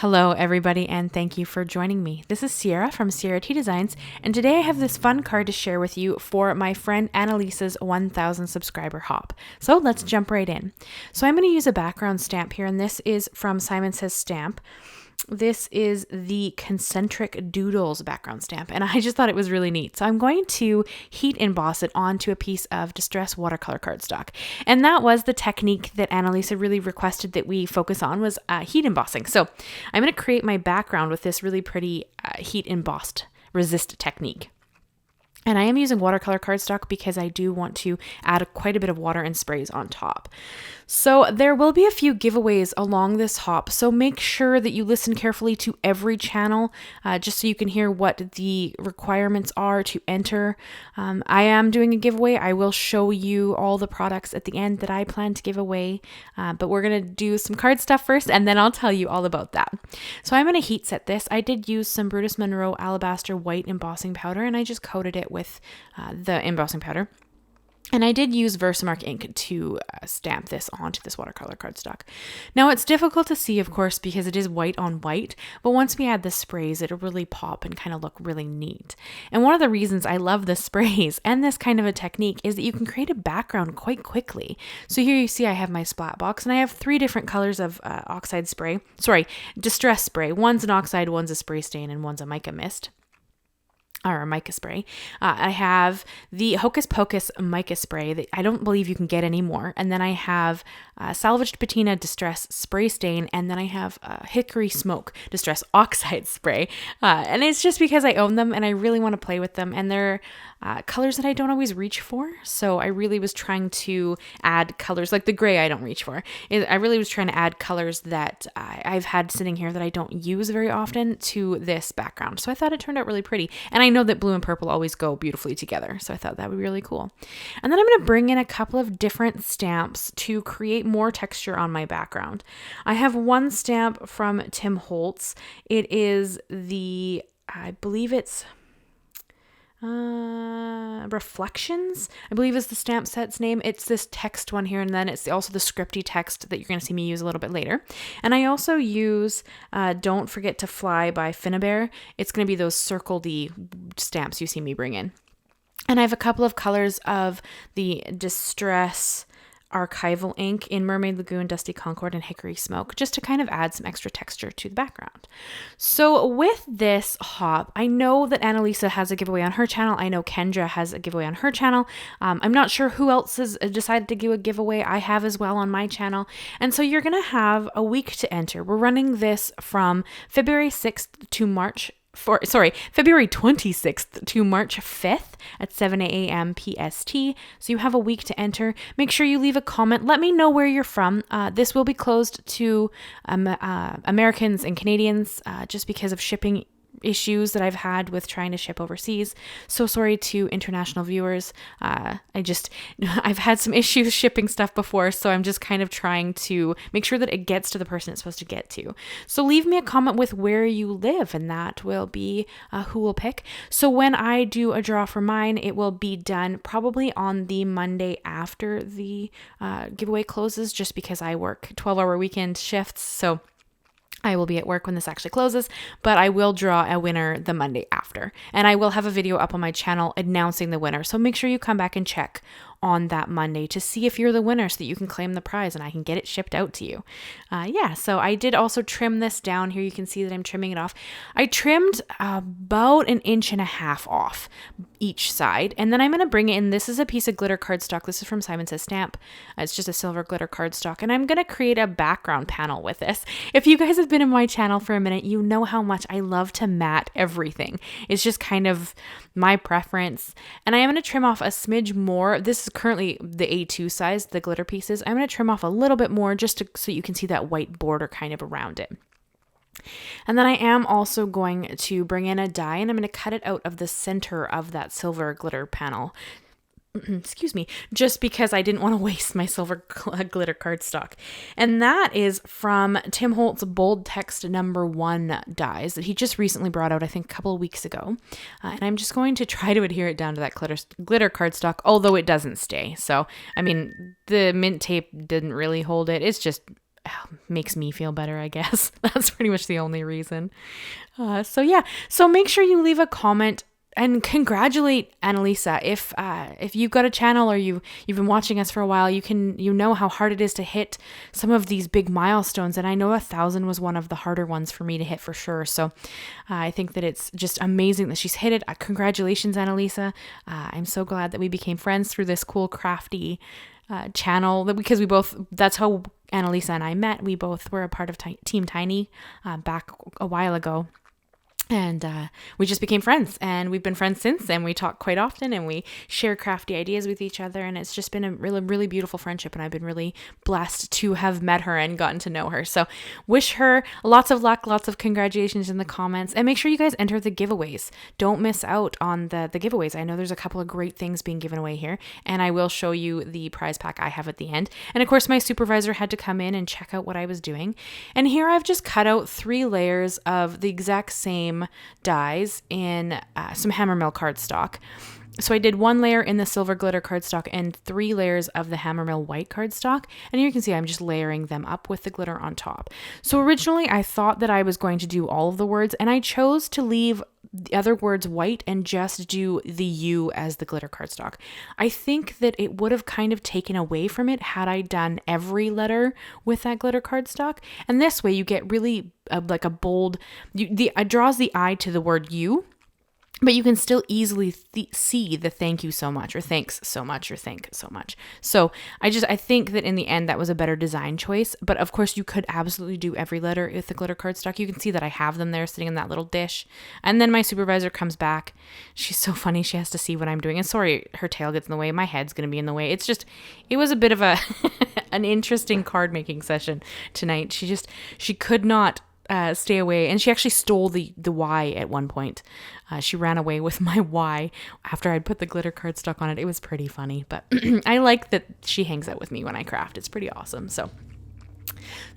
Hello everybody and thank you for joining me. This is Sierra from Sierra T Designs, and today I have this fun card to share with you for my friend Annalisa's 1000 subscriber hop. So let's jump right in. So I'm going to use a background stamp here, and this is from Simon Says Stamp. This is the Concentric Doodles background stamp, and I just thought it was really neat. So I'm going to heat emboss it onto a piece of distress watercolor cardstock. And that was the technique that Annalisa really requested that we focus on, was heat embossing. So I'm going to create my background with this really pretty heat embossed resist technique. And I am using watercolor cardstock because I do want to add quite a bit of water and sprays on top. So there will be a few giveaways along this hop, so make sure that you listen carefully to every channel just so you can hear what the requirements are to enter. I am doing a giveaway. I will show you all the products at the end that I plan to give away, but we're going to do some card stuff first, and then I'll tell you all about that. So I'm going to heat set this. I did use some Brutus Monroe Alabaster white embossing powder, and I just coated it with the embossing powder. And I did use Versamark ink to stamp this onto this watercolor cardstock. Now it's difficult to see, of course, because it is white on white, but once we add the sprays, it'll really pop and kind of look really neat. And one of the reasons I love the sprays and this kind of a technique is that you can create a background quite quickly. So here you see I have my Splat Box, and I have 3 different colors of distress spray. One's an Oxide, one's a spray stain, and one's a mica mist. Or a mica spray. I have the Hocus Pocus mica spray that I don't believe you can get anymore. And then I have Salvaged Patina Distress Spray Stain. And then I have Hickory Smoke Distress Oxide Spray. And it's just because I own them and I really want to play with them. And they're colors that I don't always reach for. So I really was trying to add colors, like the gray I don't reach for. I really was trying to add colors that I've had sitting here that I don't use very often to this background. So I thought it turned out really pretty. And I know that blue and purple always go beautifully together, so I thought that would be really cool. And then I'm going to bring in a couple of different stamps to create more texture on my background. I have one stamp from Tim Holtz. It is the, I believe it's Reflections, I believe is the stamp set's name. It's this text one here, and then it's also the scripty text that you're going to see me use a little bit later. And I also use Don't Forget to Fly by Finnabair. It's going to be those circle-y stamps you see me bring in. And I have a couple of colors of the Distress Archival ink in Mermaid Lagoon, Dusty Concord, and Hickory Smoke, just to kind of add some extra texture to the background. So with this hop, I know that Annalisa has a giveaway on her channel. I know Kendra has a giveaway on her channel. I'm not sure who else has decided to do a giveaway. I have as well on my channel. And so you're going to have a week to enter. We're running this from February 6th to February 26th to March 5th at 7 a.m. PST. So you have a week to enter. Make sure you leave a comment. Let me know where you're from. This will be closed to Americans and Canadians just because of shipping issues that I've had with trying to ship overseas. So sorry to international viewers. I've had some issues shipping stuff before, so I'm just kind of trying to make sure that it gets to the person it's supposed to get to. So leave me a comment with where you live, and that will be who we'll pick. So when I do a draw for mine, it will be done probably on the Monday after the giveaway closes, just because I work 12-hour weekend shifts. So I will be at work when this actually closes, but I will draw a winner the Monday after. And I will have a video up on my channel announcing the winner. So make sure you come back and check on that Monday to see if you're the winner so that you can claim the prize and I can get it shipped out to you. So I did also trim this down here. You can see that I'm trimming it off. I trimmed about 1.5 inches off each side. And then I'm going to bring in, this is a piece of glitter cardstock. This is from Simon Says Stamp. It's just a silver glitter cardstock. And I'm going to create a background panel with this. If you guys have been in my channel for a minute, you know how much I love to matte everything. It's just kind of my preference. And I am going to trim off a smidge more. This is currently the A2 size, the glitter pieces. I'm going to trim off a little bit more just so you can see that white border kind of around it. And then I am also going to bring in a die, and I'm going to cut it out of the center of that silver glitter panel. Excuse me, just because I didn't want to waste my silver glitter cardstock. And that is from Tim Holtz Bold Text #1 dies that he just recently brought out, I think a couple of weeks ago. And I'm just going to try to adhere it down to that glitter cardstock, although it doesn't stay. So, I mean, the mint tape didn't really hold it. It's just makes me feel better, I guess. That's pretty much the only reason. So yeah, so make sure you leave a comment and congratulate Annalisa. If you've got a channel or you've been watching us for a while, you know how hard it is to hit some of these big milestones. And I know 1,000 was one of the harder ones for me to hit for sure. So I think that it's just amazing that she's hit it. Congratulations, Annalisa. I'm so glad that we became friends through this cool crafty channel, because that's how Annalisa and I met. We both were a part of Team Tiny back a while ago. And we just became friends, and we've been friends since, and we talk quite often, and we share crafty ideas with each other, and it's just been a really, really beautiful friendship, and I've been really blessed to have met her and gotten to know her. So wish her lots of luck, lots of congratulations in the comments, and make sure you guys enter the giveaways. Don't miss out on the giveaways. I know there's a couple of great things being given away here, and I will show you the prize pack I have at the end. And of course, my supervisor had to come in and check out what I was doing. And here I've just cut out 3 layers of the exact same dies in some HammerMill cardstock. So I did 1 layer in the silver glitter cardstock and 3 layers of the HammerMill white cardstock. And here you can see I'm just layering them up with the glitter on top. So originally I thought that I was going to do all of the words, and I chose to leave the other words white and just do the U as the glitter cardstock. I think that it would have kind of taken away from it had I done every letter with that glitter cardstock. And this way you get really like a bold, it draws the eye to the word U, but you can still easily see the thank you so much, or thanks so much, or thank so much. So I think that in the end that was a better design choice. But of course you could absolutely do every letter with the glitter cardstock. You can see that I have them there sitting in that little dish. And then my supervisor comes back. She's so funny. She has to see what I'm doing. And sorry, her tail gets in the way. My head's going to be in the way. It was a bit of an interesting card making session tonight. She could not stay away, and she actually stole the Y at one point. She ran away with my Y after I'd put the glitter cardstock on it. It was pretty funny, but I like that she hangs out with me when I craft. It's pretty awesome. So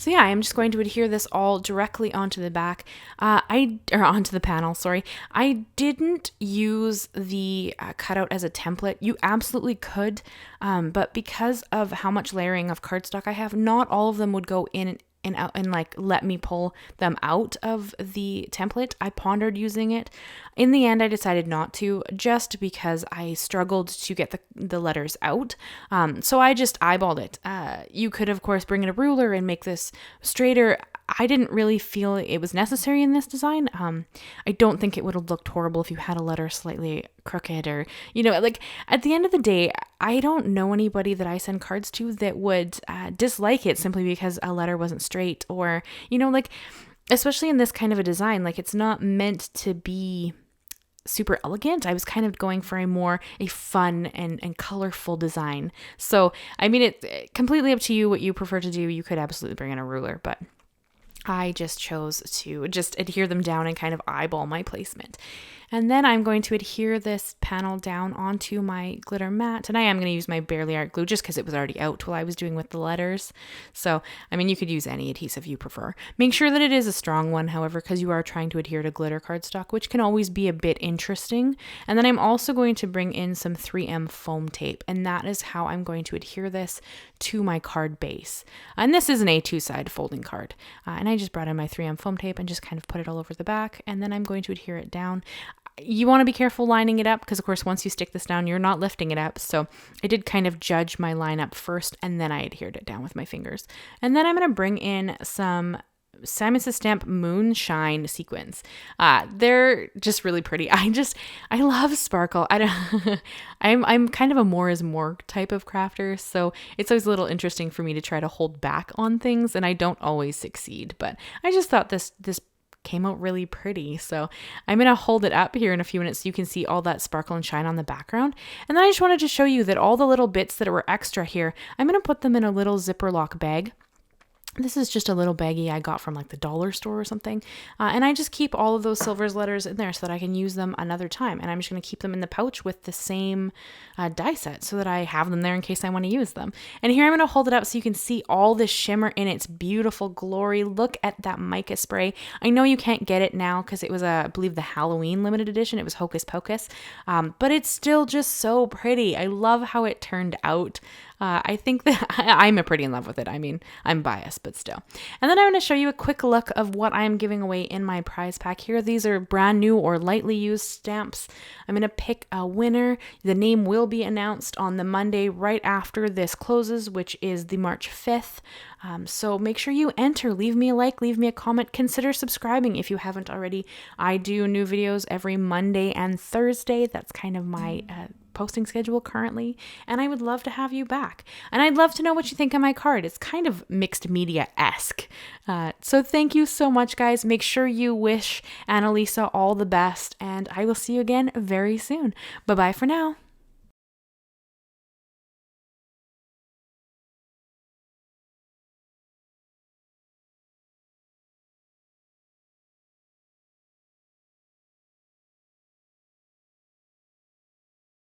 yeah, I'm just going to adhere this all directly onto the back, onto the panel, sorry. I didn't use the cutout as a template. You absolutely could, but because of how much layering of cardstock I have, not all of them would go in and out and like let me pull them out of the template. I pondered using it. In the end, I decided not to, just because I struggled to get the letters out. So I just eyeballed it. You could, of course, bring in a ruler and make this straighter. I didn't really feel it was necessary in this design. I don't think it would have looked horrible if you had a letter slightly crooked, or, like at the end of the day, I don't know anybody that I send cards to that would dislike it simply because a letter wasn't straight, or, like, especially in this kind of a design, like it's not meant to be super elegant. I was kind of going for a fun and colorful design. So, I mean, it's completely up to you what you prefer to do. You could absolutely bring in a ruler, but I just chose to just adhere them down and kind of eyeball my placement. And then I'm going to adhere this panel down onto my glitter mat. And I am going to use my Barely Art glue just because it was already out while I was doing with the letters. So, I mean, you could use any adhesive you prefer. Make sure that it is a strong one, however, because you are trying to adhere to glitter cardstock, which can always be a bit interesting. And then I'm also going to bring in some 3M foam tape. And that is how I'm going to adhere this to my card base. And this is an A2 side folding card. And I just brought in my 3M foam tape and just kind of put it all over the back. And then I'm going to adhere it down. You want to be careful lining it up because, of course, once you stick this down, you're not lifting it up. So I did kind of judge my line up first, and then I adhered it down with my fingers. And then I'm going to bring in some Simon Says Stamp Moonshine sequins. They're just really pretty. I love sparkle. I'm kind of a more is more type of crafter, so it's always a little interesting for me to try to hold back on things, and I don't always succeed. But I just thought this came out really pretty. So I'm going to hold it up here in a few minutes so you can see all that sparkle and shine on the background. And then I just wanted to show you that all the little bits that were extra here, I'm going to put them in a little zipper lock bag. This is just a little baggie I got from like the dollar store or something. And I just keep all of those silvers letters in there so that I can use them another time. And I'm just going to keep them in the pouch with the same die set so that I have them there in case I want to use them. And here I'm going to hold it up so you can see all this shimmer in its beautiful glory. Look at that mica spray. I know you can't get it now because it was, I believe, the Halloween limited edition. It was Hocus Pocus. But it's still just so pretty. I love how it turned out. I think that I'm pretty in love with it. I mean, I'm biased, but still. And then I'm going to show you a quick look of what I'm giving away in my prize pack here. These are brand new or lightly used stamps. I'm going to pick a winner. The name will be announced on the Monday right after this closes, which is the March 5th. So make sure you enter, leave me a like, leave me a comment, consider subscribing if you haven't already. I do new videos every Monday and Thursday. That's kind of my posting schedule currently, and I would love to have you back. And I'd love to know what you think of my card. It's kind of mixed media-esque. So thank you so much, guys. Make sure you wish Annalisa all the best, and I will see you again very soon. Bye-bye for now.